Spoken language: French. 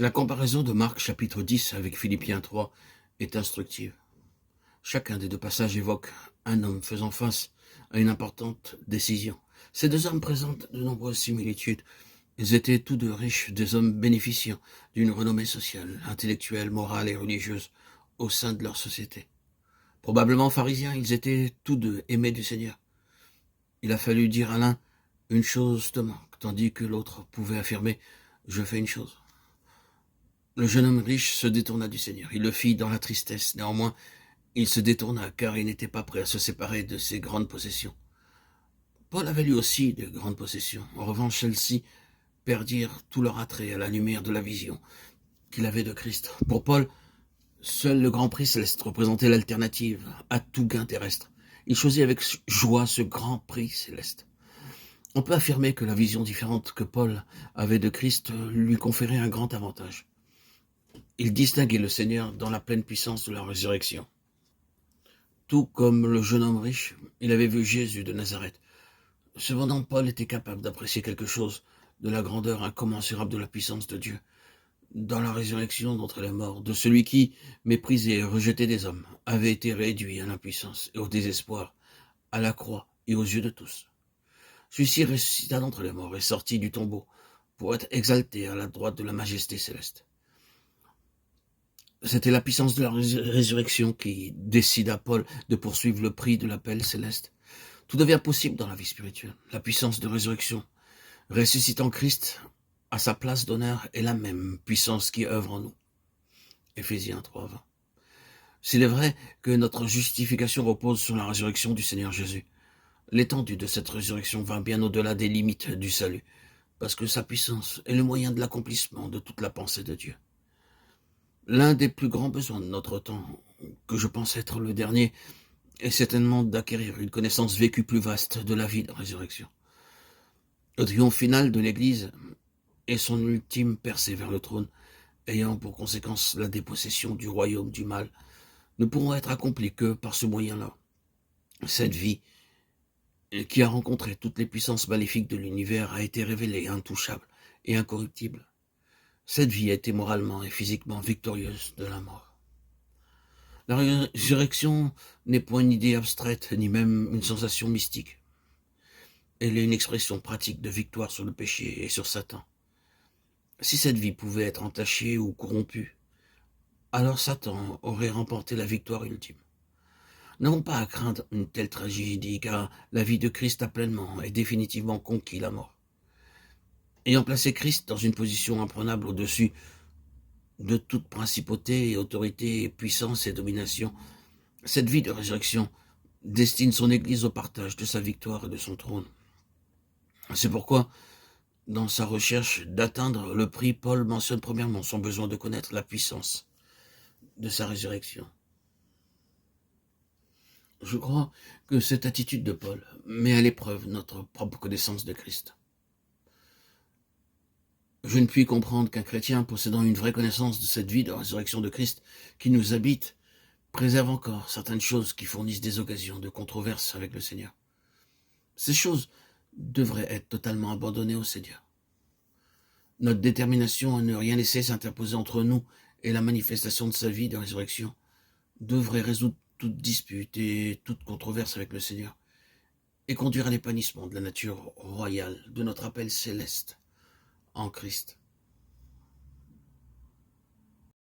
La comparaison de Marc chapitre 10 avec Philippiens 3 est instructive. Chacun des deux passages évoque un homme faisant face à une importante décision. Ces deux hommes présentent de nombreuses similitudes. Ils étaient tous deux riches, des hommes bénéficiant d'une renommée sociale, intellectuelle, morale et religieuse au sein de leur société. Probablement pharisiens, ils étaient tous deux aimés du Seigneur. Il a fallu dire à l'un « une chose te manque », tandis que l'autre pouvait affirmer « je fais une chose ». Le jeune homme riche se détourna du Seigneur. Il le fit dans la tristesse. Néanmoins, il se détourna car il n'était pas prêt à se séparer de ses grandes possessions. Paul avait lui aussi de grandes possessions. En revanche, celles-ci perdirent tout leur attrait à la lumière de la vision qu'il avait de Christ. Pour Paul, seul le grand prix céleste représentait l'alternative à tout gain terrestre. Il choisit avec joie ce grand prix céleste. On peut affirmer que la vision différente que Paul avait de Christ lui conférait un grand avantage. Il distinguait le Seigneur dans la pleine puissance de la résurrection. Tout comme le jeune homme riche, il avait vu Jésus de Nazareth. Cependant, Paul était capable d'apprécier quelque chose de la grandeur incommensurable de la puissance de Dieu, dans la résurrection d'entre les morts, de celui qui, méprisé et rejeté des hommes, avait été réduit à l'impuissance et au désespoir, à la croix et aux yeux de tous. Celui-ci ressuscita d'entre les morts et sortit du tombeau pour être exalté à la droite de la majesté céleste. C'était la puissance de la résurrection qui décida Paul de poursuivre le prix de l'appel céleste. Tout devient possible dans la vie spirituelle. La puissance de résurrection, ressuscitant Christ à sa place d'honneur, est la même puissance qui œuvre en nous. Éphésiens 3:20. S'il est vrai que notre justification repose sur la résurrection du Seigneur Jésus, l'étendue de cette résurrection va bien au-delà des limites du salut, parce que sa puissance est le moyen de l'accomplissement de toute la pensée de Dieu. L'un des plus grands besoins de notre temps, que je pense être le dernier, est certainement d'acquérir une connaissance vécue plus vaste de la vie de résurrection. Le triomphe final de l'Église est son ultime percée vers le trône, ayant pour conséquence la dépossession du royaume du mal, ne pourront être accomplis que par ce moyen-là. Cette vie, qui a rencontré toutes les puissances maléfiques de l'univers, a été révélée intouchable et incorruptible. Cette vie a été moralement et physiquement victorieuse de la mort. La résurrection n'est point une idée abstraite, ni même une sensation mystique. Elle est une expression pratique de victoire sur le péché et sur Satan. Si cette vie pouvait être entachée ou corrompue, alors Satan aurait remporté la victoire ultime. Nous n'avons pas à craindre une telle tragédie, car la vie de Christ a pleinement et définitivement conquis la mort. Ayant placé Christ dans une position imprenable au-dessus de toute principauté et autorité, puissance et domination, cette vie de résurrection destine son Église au partage de sa victoire et de son trône. C'est pourquoi, dans sa recherche d'atteindre le prix, Paul mentionne premièrement son besoin de connaître la puissance de sa résurrection. Je crois que cette attitude de Paul met à l'épreuve notre propre connaissance de Christ. Je ne puis comprendre qu'un chrétien possédant une vraie connaissance de cette vie de résurrection de Christ qui nous habite préserve encore certaines choses qui fournissent des occasions de controverse avec le Seigneur. Ces choses devraient être totalement abandonnées au Seigneur. Notre détermination à ne rien laisser s'interposer entre nous et la manifestation de sa vie de résurrection devrait résoudre toute dispute et toute controverse avec le Seigneur et conduire à l'épanouissement de la nature royale de notre appel céleste en Christ.